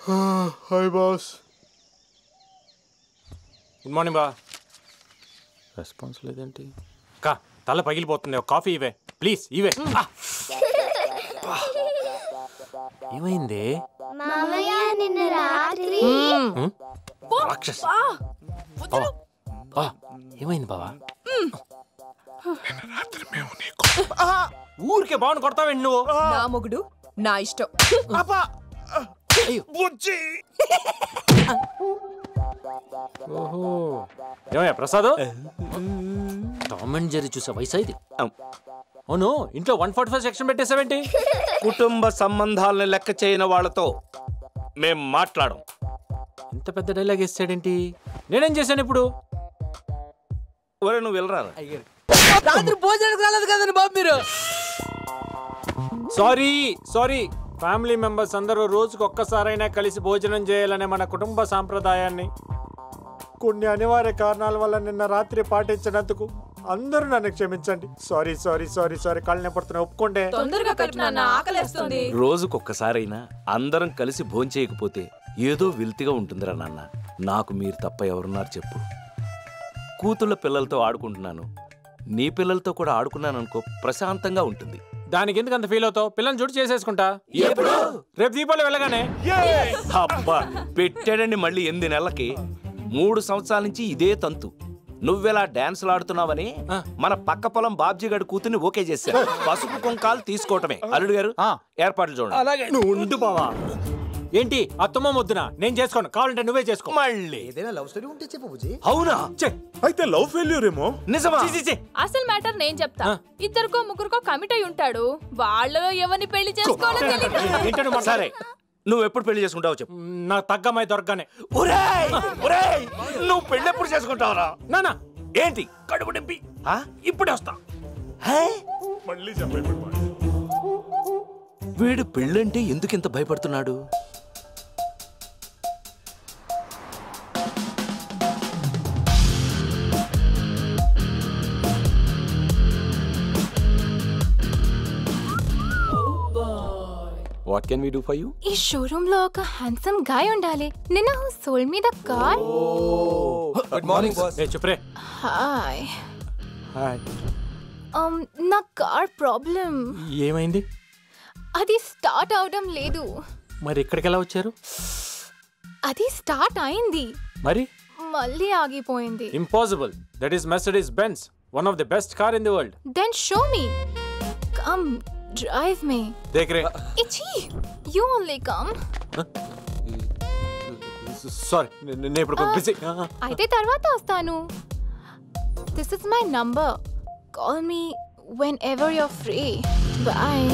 Hi boss. Good morning బా. Response లేదేంటి? కా తల పగిలిపోతుంది, ఒక కాఫీ ఇవే ప్లీజ్. ఇవే. ఏమైంది? రాక్షస్. ఏమైంది బావా? ఊరికే బాగుని కొడతావేంటి నువ్వు? నా మొగుడు నా ఇష్టం. ఓహో, ఏమయ్యా ప్రసాద్, టామ్ అండ్ జెర్రీ చూసే వయసు ఇది. అవును, ఇంట్లో 145 సెక్షన్ పెట్టేసావేంటి? కుటుంబ సంబంధాలను లెక్క చేయని వాళ్ళతో మేం మాట్లాడం. ఇంత పెద్ద డైలాగ్ వేస్తాడేంటి? నేనేం చేశాను ఇప్పుడు? ఒరే నువ్వు వెళ్ళరా. రాత్రి భోజనానికి రాలేదు కదండి బాబు మీరు. సారీ ఫ్యామిలీ మెంబర్స్ అందరూ రోజుకు ఒక్కసారైనా కలిసి భోజనం చేయాలనే మన కుటుంబ సాంప్రదాయాన్ని కొన్ని అనివార్య కారణాల వల్ల నిన్న రాత్రి పాటించినందుకు అందరూ నన్ను క్షమించండి. సారీ కాళ్ళని పడుతున్నా, ఒప్పుకోండి. తొందరగా కట్టునా, ఆకలేస్తుంది. రోజుకొక్కసారైనా అందరం కలిసి భోంచేయకపోతే ఏదో వెల్తిగా ఉంటుందిరా నాన్న. నాకు మీరు తప్ప ఎవరున్నారు చెప్పు? కూతుళ్ళ పిల్లలతో ఆడుకుంటున్నాను, నీ పిల్లలతో కూడా ఆడుకున్నాను అనుకో, ప్రశాంతంగా ఉంటుంది. దానికి ఎందుకు అంత ఫీల్ అవుతావు? పిల్లల్ని చూడు చేసేసుకుంటా. రేపు దీపావళి వెళ్ళగానే. అబ్బా పెట్టాడండి మళ్ళీ 8 నెలలకి. 3 సంవత్సరాల నుంచి ఇదే తంతు. నువ్వెలా డాన్సులు ఆడుతున్నావని మన పక్క పొలం బాబ్జీ గడి కూతుర్ని ఓకే చేశారు. పసుపు కుంకాలు తీసుకోవటమే. అల్లుడు గారు ఏర్పాట్లు చూడండి. అలాగే. నువ్వు ఉండు బావా. ఏంటి అత్తమ్మ వద్దున? నేను చేసుకోను, కావాలంటే నువ్వే చేసుకో. మళ్ళీ ఏదైనా లవ్ స్టోరీ ఉంటే చెప్పు బుజ్జి. అవునా? అయితే లవ్ ఫెయిల్యూర్ ఏమో. నిజమా? అసలు మ్యాటర్ నేను చెప్తా. ఇద్దరికో ముగ్గురుకో కమిట్ అయి ఉంటాడు. వాళ్ళు ఎవరిని పెళ్లి చేసుకోవాలో తెలియదు. సరే, నువ్వు ఎప్పుడు పెళ్లి చేసుకుంటావు చెప్పు. నాకు తగ్గమ్మాయి దొరకగానే. నువ్వు పెళ్లి ఎప్పుడు చేసుకుంటావురా? నానా ఏంటి కడుపు నింపి ఇప్పుడే వస్తా. మళ్ళీ చెప్పండి. వీడు పెళ్ళంటే ఎందుకు ఇంత భయపడుతున్నాడు? What can we do for you? ఈ షోరూమ్ లో ఒక హ్యాండ్సమ్ గాయ్ ఉండాలి. నిన్న సోల్ మీద కార్. Good morning boss. ఏ చెప్పురే. హాయ్. హాయ్. నా కార్ ప్రాబ్లం. ఏమైంది? అది స్టార్ట్ అవడం లేదు. మరి ఇక్కడికి ఎలా వచ్చారు? అది స్టార్ట్ అయింది, మరి మళ్ళీ ఆగిపోయింది. Impossible. That is Mercedes Benz, one of the best car in the world. Then show me. Come drive me. దేఖ్ రే. ఇచ్చి యు ఓన్లీ కమ్. సారీ, నేను ఇప్పుడు కొంచెం బిజీ. అయితే తర్వాత వస్తాను. This is my number. Call me whenever you're free. Bye.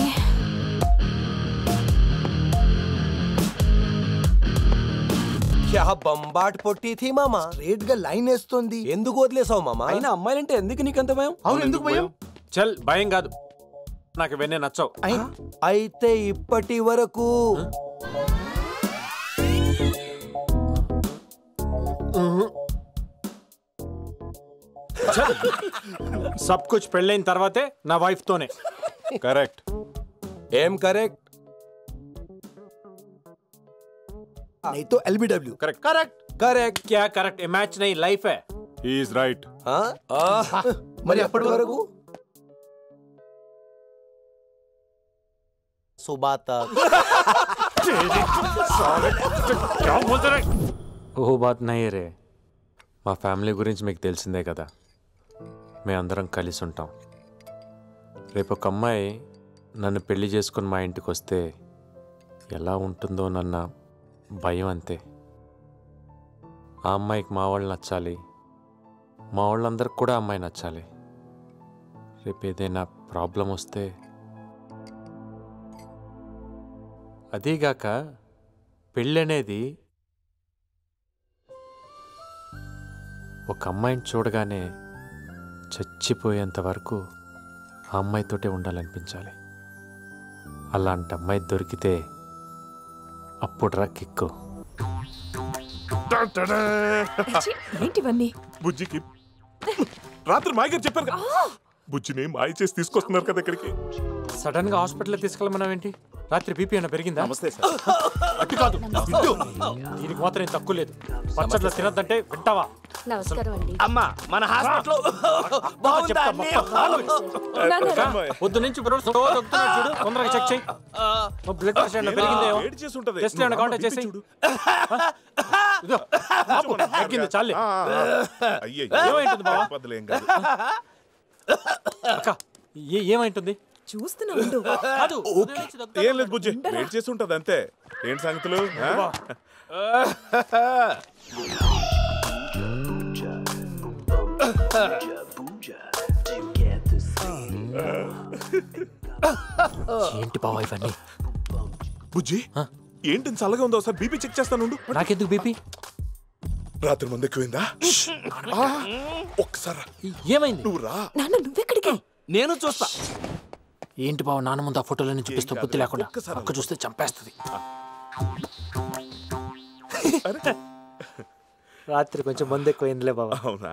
क्या बंबाट పొట్టి थी మామా. స్ట్రైట్ గా లైన్ వేస్తుంది. ఎందుకు వదిలేసావు మామా? అయినా అమ్మాయిలంటే ఎందుకు నీకంత భయం? అవును, ఎందుకు భయం? చల్, భయం కాదు, నాకు ఇవన్నీ నచ్చవు. అయితే ఇప్పటి వరకు సబ్ కుచ్ పెళ్ళైన తర్వాతే నా వైఫ్ తోనే. కరెక్ట్. ఏం కరెక్ట్? नहीं तो LBW. Correct correct correct. क्या करेक्ट? ये मैच नहीं, लाइफ है. He is right. మరి అప్పటి వరకు सुबह तक क्या बोलते रहे? वो बात नहीं रे. మా ఫ్యామిలీ గురించి మీకు తెలిసిందే కదా. మేము అందరం కలిసి ఉంటాం. రేపు ఒక అమ్మాయి నన్ను పెళ్లి చేసుకుని మా ఇంటికి వస్తే ఎలా ఉంటుందో నన్న భయం అంతే. ఆ అమ్మాయికి మా వాళ్ళు నచ్చాలి, మా వాళ్ళందరికి కూడా అమ్మాయి నచ్చాలి. రేపు ఏదైనా ప్రాబ్లం వస్తే, అదీగాక పెళ్ళి అనేది ఒక అమ్మాయిని చూడగానే చచ్చిపోయేంత వరకు ఆ అమ్మాయితోటే ఉండాలనిపించాలి. అలాంటి అమ్మాయి దొరికితే అప్పుడు రా కిక్కు. ఏంటివన్నీ? బుజ్జికి రాత్రి మాయగారు చెప్పారు కదా, బుజ్జిని మాయ చేసి తీసుకొస్తున్నారు కదా ఇక్కడికి. సడన్ గా హాస్పిటల్ తీసుకెళ్ళమన్నావేంటి? రాత్రి బీపీ అన్న పెరిగిందా? నమస్తే సార్. అట్టు కాదు వింటూ. దీనికి మాత్రం ఏం తక్కువ లేదు. పచ్చట్లో తినద్దంటే వింటావా? నమస్కారం అండి. అమ్మా మన హాస్పిటల్ బాగుందా అన్నీ? పొద్దు నుంచి చూడు తొందరగా చెక్ చేయి. బ్లడ్ ప్రెషర్ ఏమైనా పెరిగిందేమో వేడి చేసి ఉంటది. టెస్ట్ ఏమైనా కాంటాక్ట్ చేసి తగ్గింది చాలే. ఏమైంటుంది బావా? పర్లేం కాదు. అక్క ఏమైంటుంది? చూస్తున్నా ఉండు. కాదు ఏం లేదు బుజ్జి, వేడి చేసి ఉంటది అంతే. ఏంటి సంగతులు? ఏంటి బావా ఇవన్నీ? బుజ్జి ఏంటి చల్లగా ఉందో ఒకసారి బీపీ చెక్ చేస్తాను. నాకెందుకు బీపీ? రాత్రి ముందు ఎక్కువైందా? ఒక్కసారి ఏమైంది? నువ్వు రా. నాన్న నువ్వెక్కడికి? నేను చూస్తా. ఏంటి బావ నాన్న ముందు ఆ ఫోటోలన్నీ చూపిస్తూ బుద్ధి లేకుండా? అక్క చూస్తే చంపేస్తుంది. రాత్రి కొంచెం మంది ఎక్కువైందిలే బావ. అవునా?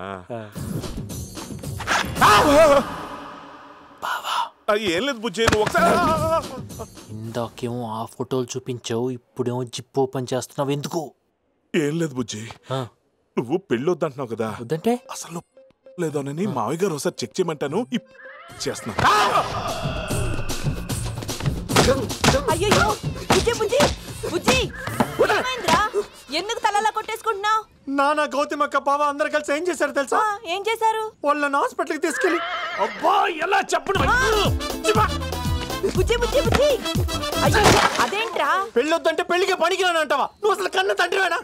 ఏం లేదు బుజ్జి, నువ్వు ఒకసారి. ఇందాకేమో ఆ ఫోటోలు చూపించావు, ఇప్పుడేమో జిప్ ఓపెన్ చేస్తున్నావు ఎందుకు? ఏం లేదు బుజ్జి, నువ్వు పెళ్ళి వద్దంటున్నావు కదా. వద్దంటే అసలు లేదోనని మావయ్య గారు ఒకసారి చెక్ చేయమంటాను. చేస్తున్నా. అయ్యో బుజ్జి బుజ్జి బుజ్జి ఏమైందిరా? ఎందుకు తలలా కొట్టేసుకుంటున్నావు? నాన్న గౌతమ్ అక్క బావ అందరు కలిసి ఏం చేశారు తెలుసా? ఏం చేశారు? వాళ్ళని హాస్పిటల్కి తీసుకెళ్ళి. అబ్బా ఎలా చెప్పను? బుజ్జి బుజ్జి బుజ్జి అయ్యో అదేంట్రా? పెళ్ళొద్దంటే పెళ్లికి పనికి రానంటావా? నువ్వు అసలు కన్న తండ్రివేనా?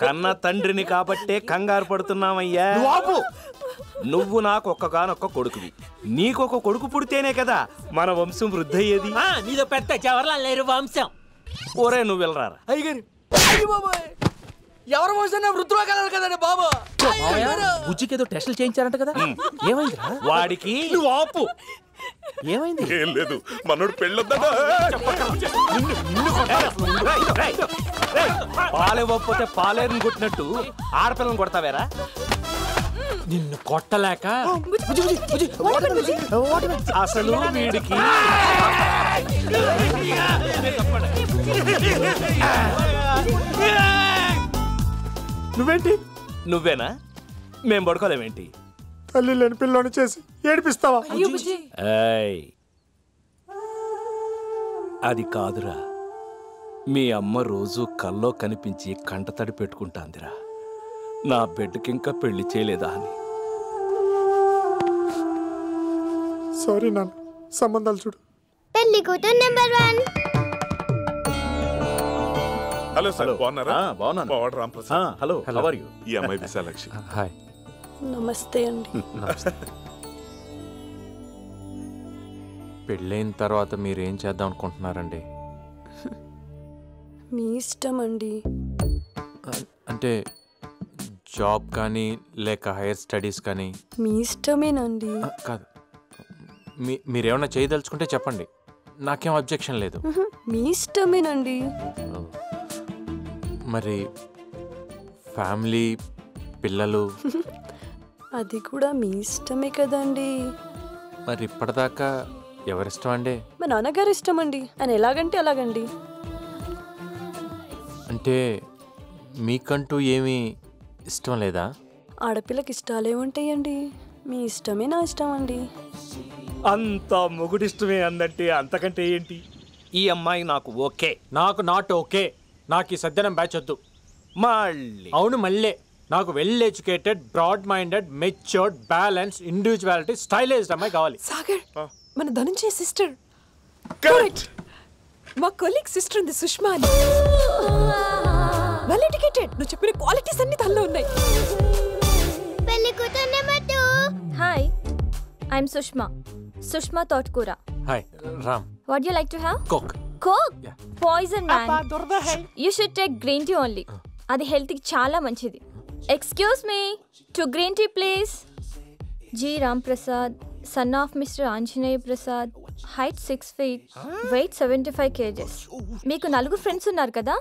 కన్న తండ్రిని కాబట్టే కంగారు పడుతున్నామయ్యా. ఆపు. నువ్వు నాకు ఒక్కగానొక్క కొడుకువి. నీకొక కొడుకు పుడితేనే కదా మన వంశం వృద్ధయ్యేది. నీదో పెద్ద జవహర్లాల్ నెహ్రూ వంశం. ఓరే నువ్వు వెళ్ళరారా. అయ్యగారు అయ్యి బాబాయ్, ఎవరు మోసిన వృద్ధురాగలరు కదండి బాబు. బుజ్జికి ఏదో టెస్టులు చేయించారంట కదా, ఏమైందిరా? వాడికి నువ్వు ఆపు. ఏమైంది? ఏం లేదు, మనోడు పెళ్ళొద్దా. పాలేవ్వకపోతే పాలేరుని కొట్టినట్టు ఆడపిల్లని కొడతావేరా? నిన్ను కొట్టలేక అసలు వీడికి నువ్వేంటి? నువ్వేనా? మేం పడుకోలేమేంటి? తల్లి లేని పిల్లని చేసి ఏడిపిస్తావా? అయ్యో బుజ్జి ఏయ్, అది కాదురా. మీ అమ్మ రోజు కల్లో కనిపించి కంటతడి పెట్టుకుంటాందిరా, నా బిడ్డకింకా పెళ్లి చేయలేదా అని. సారీ నాన్న, సంబంధాలు చూడు. పెళ్లి కూతురు నెంబర్ 1. హలో సార్, బాగున్నారా? బాగున్నాను. మా వాడు Ramprasad. Hello, how are you? ఈ అమ్మాయి విశాలాక్షి. హాయ్. నమస్తే అండి. పెళ్ళైన తర్వాత మీరేం చేద్దాం అనుకుంటున్నారండి? మీ ఇష్టం అండి. అంటే జాబ్ కానీ లేక హైయర్ స్టడీస్ కానీ? మీ ఇష్టమేనండి. కాదు, మీరేమన్నా చేయదలుచుకుంటే చెప్పండి, నాకేం అబ్జెక్షన్ లేదు. మీ ఇష్టమేనండి. మరి ఫ్యామిలీ, పిల్లలు? అది కూడా మీ ఇష్టమే కదండి. మరి ఇప్పటిదాకా ఎవరిష్టం అండి? మా నాన్నగారు ఇష్టం అండి. ఆయన ఎలాగంటే అలాగండి. అంటే మీకంటూ ఏమీ ఇష్టం లేదా? ఆడపిల్లకి ఇష్టాలేముంటాయండి? మీ ఇష్టమే నా ఇష్టం అండి. అంత మొగుడిష్టమే అందంటే అంతకంటే ఏంటి? ఈ అమ్మాయి నాకు ఓకే. నాకు నాట్ ఓకే. నాకు ఈ సజ్జనం బ్యాచ్ వద్దు. మళ్ళీ అవును మళ్ళీ. నాకు well educated, broad minded, matured, balance, individuality, stylized అమ్మాయి కావాలి. సాగర్ మన ధనంజయ సిస్టర్. కరెక్ట్. మా కొలీగ్ సిస్టర్ ఉంది సుష్మా అని. Well educated. నువ్వు చెప్పిన క్వాలిటీస్ అన్ని తనలో ఉన్నాయి. పెళ్లి కూతురు number 2. Hi, I'm Sushma. Sushma Totkura. Hi Ram. What do you like to have? Coke. Coke? Poison, man. You should take green tea only. అది హెల్త్ కి చాలా మంచిది. Excuse me, to green tea please. G. Ram Prasad, son of Mr. Anjaneya Prasad, height 6 feet, weight 75 kgs. మీకు 4 friends ఉన్నారు కదా?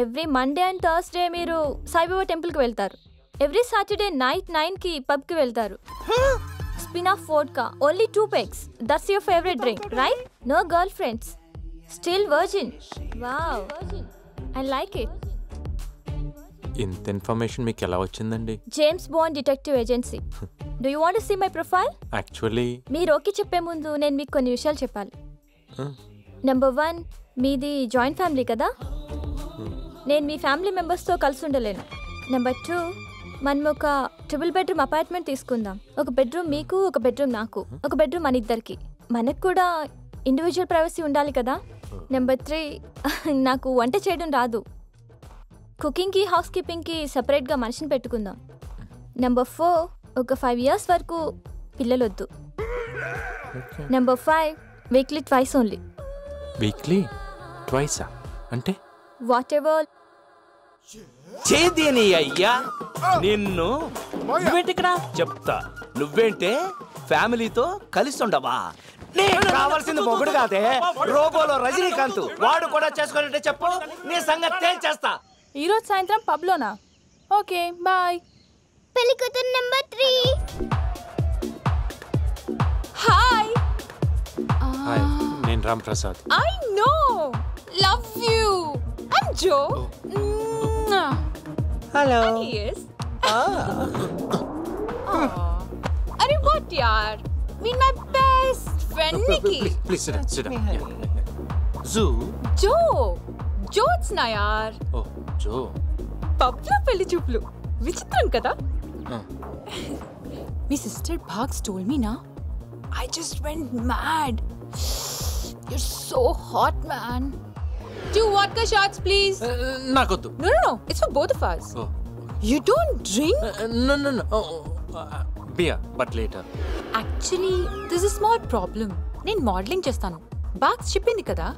Every Monday and Thursday మీరు సాయిబాబా టెంపుల్కి వెళ్తారు. ఎవ్రీ సాటర్డే నైట్ 9కి పబ్కి వెళ్తారు. Spin off vodka, only 2 pegs. That's your favorite drink, right? No girlfriends. Still virgin. Wow. I like it. ఇంత information మీకు ఎలా వచ్చిందండి? James Bond Detective Agency. Do you want to see my profile? Actually మీరు okay చెప్పే ముందు నేను మీకు కొన్ని విషయాలు చెప్పాలి. నెంబర్ 1, మీది జాయింట్ ఫ్యామిలీ కదా? నేను మీ ఫ్యామిలీ మెంబర్స్తో కలిసి ఉండలేను. నెంబర్ 2, మనం ఒక ట్రిపుల్ బెడ్రూమ్ అపార్ట్మెంట్ తీసుకుందాం. ఒక బెడ్రూమ్ మీకు, ఒక బెడ్రూమ్ నాకు, ఒక బెడ్రూమ్ మన ఇద్దరికి. మనకు కూడా ఇండివిజువల్ ప్రైవసీ ఉండాలి కదా? నెంబర్ 3, నాకు వంట చేయడం రాదు. కుకింగ్కి, హౌస్ కీపింగ్కి సపరేట్గా మనిషిని పెట్టుకుందాం. నెంబర్ 4, ఒక 5 years వరకు పిల్లలొద్దు. Number 5, weekly twice only. Weekly ట్వైసా అంటే? What ever. చేదేని అయ్యా నిన్ను. నువ్వేంటి ఇక్కడ? చెప్తా. నువ్వేంటే ఫ్యామిలీతో కలిసి ఉండవా? నీకు కావాల్సింది మొగుడు కాదే, రోబోలో రజనీకాంత్. వాడు కూడా చేసుకోవాలంటే చెప్పు, నీ సంగతి తేల్చేస్తా. ఈరోజు సాయంత్రం పబ్లోనా? Okay bye. పెళ్లి కూతురు నెంబర్ 3. హాయ్. హాయ్, నేను Ram Prasad. I know. Love you. I'm Joe. Hello. Yes. अरे what यार? Meet my best friend Nikki. Please SIT down. Joe. జోత్స్నా యార్. ఓ జో. పబ్లో పెళ్లి చూపులు విచిత్రం కదా? మీ sister భాగ్స్ told me na. I just went mad. You're so hot, man. 2 vodka shots, please. నాకొద్దు. No. It's for both of us. You don't drink? No. Beer, but later. Actually, there's a small problem. నేను modelling చేస్తాను. భాగ్స్ చెప్పింది కదా.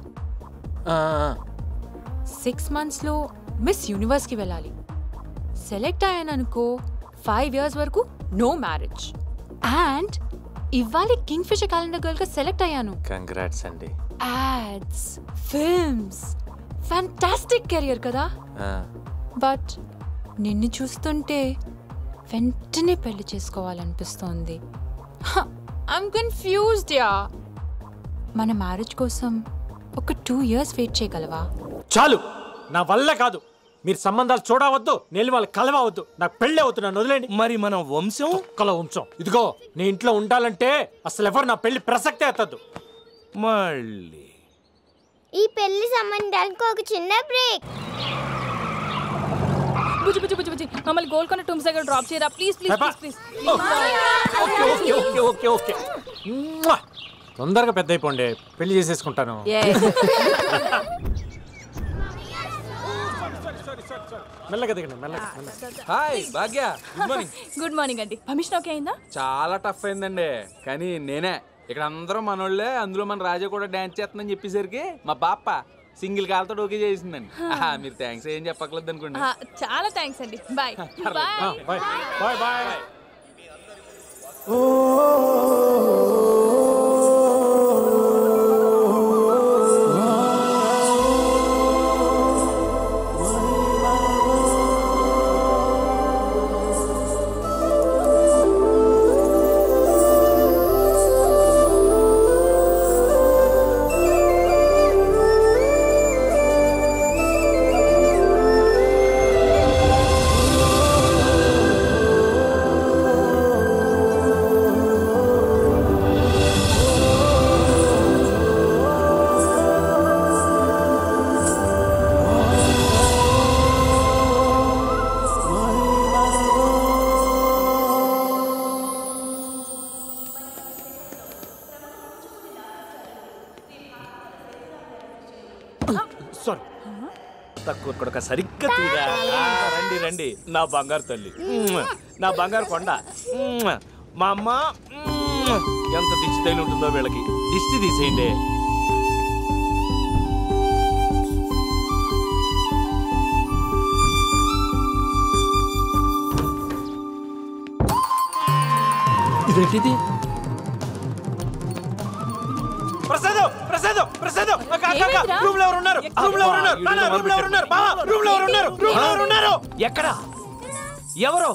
6 monthsలో miss యూనివర్స్కి వెళ్ళాలి. Select అయ్యాననుకో 5 years వరకు నో మ్యారేజ్. అండ్ ఇవాళ కింగ్ ఫిషర్ క్యాలెండర్ గర్ల్గా సెలెక్ట్ అయ్యాను. కంగ్రాట్స్ అండి. యాడ్స్, ఫిల్మ్స్, ఫ్యాంటాస్టిక్ కెరియర్ కదా. బట్ నిన్ను చూస్తుంటే వెంటనే పెళ్లి చేసుకోవాలనిపిస్తోంది. I'm confused yeah. మన మ్యారేజ్ కోసం ఒక 2 years వెయిట్ చేయగలవా? చాలు, నా వల్ల కాదు. మీరు సంబంధాలు చూడవద్దు, నేను వాళ్ళు కలవద్దు. నాకు పెళ్ళి అవుతున్నాను, వదిలేండి. మరి మన వంశం కల వంశం. ఇదిగో, నీ ఇంట్లో ఉండాలంటే అసలు ఎవరు నా పెళ్లి ప్రసక్తే ఎత్తద్దు. మళ్ళీ ఈ పెళ్లి సంబంధానికి ఒక చిన్న బ్రేక్. బుజ్జి మమ్మల్ని గోల్కొండ టూమ్స్ దగ్గర డ్రాప్ చేయరా ప్లీజ్. ఓకే. తొందరగా పెద్ద అయిపోండి, పెళ్లి చేసేసుకుంటాను. మెల్లగా దిగండి, మెల్లగా. హాయ్ భాగ్య, గుడ్ మార్నింగ్. గుడ్ మార్నింగ్ అండి. పర్మిషన్ ఓకే అయిందా? చాలా టఫ్ అయిందండి, కానీ నేనే ఇక్కడ అందరూ మనోళ్ళే. అందులో మన రాజా కూడా డాన్స్ చేస్తుందని చెప్పేసరికి మా బాప్ప సింగిల్ కాల్తో ఓకే చేసిందండి. మీరు థ్యాంక్స్ ఏం చెప్పట్లేదు అనుకోండి. చాలా థ్యాంక్స్ అండి. బాయ్. బాయ్. తక్కువ కొడుక సరిగ్గా తీరా. రండి నా బంగారు తల్లి, నా బంగారు కొండ. మా అమ్మ ఎంత దిష్టి తగిలి ఉంటుందో వీళ్ళకి. దిష్టి తీసేయండి. ఇదేంటిది? ఎక్కడ? ఎవరు?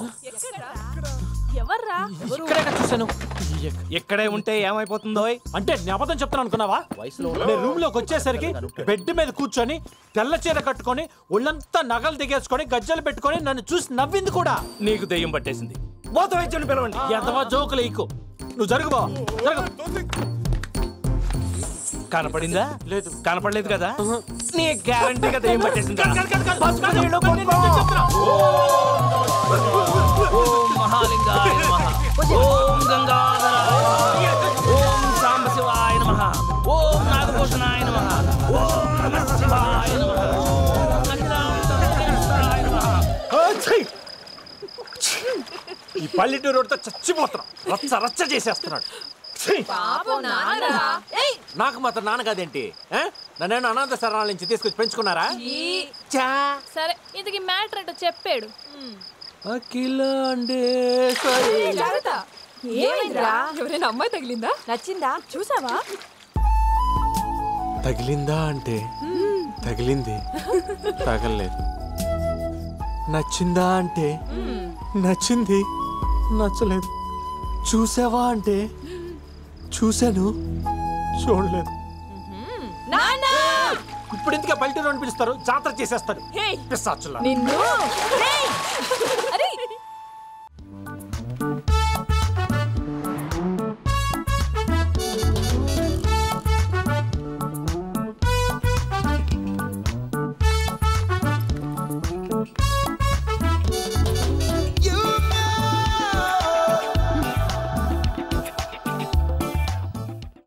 ఎవర్రా ఇక్కడే చూసాను. ఇక్కడే ఉంటే ఏమైపోతుందో అంటే నేను అబద్ధం చెప్తాను అనుకున్నావా? నేను రూమ్ లోకి వచ్చేసరికి బెడ్ మీద కూర్చొని తెల్ల చీర కట్టుకొని ఒళ్ళంతా నగలు దిగేసుకొని గజ్జలు పెట్టుకొని నన్ను చూసి నవ్వింది కూడా. నీకు దెయ్యం పట్టేసింది. మోత వైద్యుని పిలవండి. ఎంతవా జోకులు ఈకు. నువ్వు జరుగు బావ, జరుగు. కనపడిందా? లేదు. కనపడలేదు కదా? నీ గ్యారంటీగా దెయ్యం పట్టేసింది. ఓం మహాలింగాయ నమః. ఓం గంగాధరాయ నమః. ఓం సాంబశివాయ నమః. ఓం నాగభూషణాయ నమః. ఓం నమః శివాయ నమః. ఓం అఖిలాంతరాయ నమః. ఈ పల్లెటూరు రోడ్తో చచ్చిపోతున్నాం. రచ్చ రచ్చ చేసేస్తున్నాడు. నాకు మాత్రం నాన్న కాదేంటి? నన్ను అనాథ శరణాల నుంచి తీసుకొచ్చి పెంచుకున్నారా? సరే ఇంతకి మ్యాటర్ ఏంటో చెప్పాడు. ఎవరైనా అమ్మాయి తగిలిందా? నచ్చిందా? చూసావా? తగిలిందా అంటే తగిలింది, తగలలేదు. నచ్చిందా అంటే నచ్చింది, నచ్చలేదు. చూసావా అంటే చూశాను, చూడలేదు. ఇప్పుడు ఎందుకే పల్లెటూరు అని పిలుస్తారు? జాతర చేసేస్తారు. పిశాచులా. నిన్ను అరే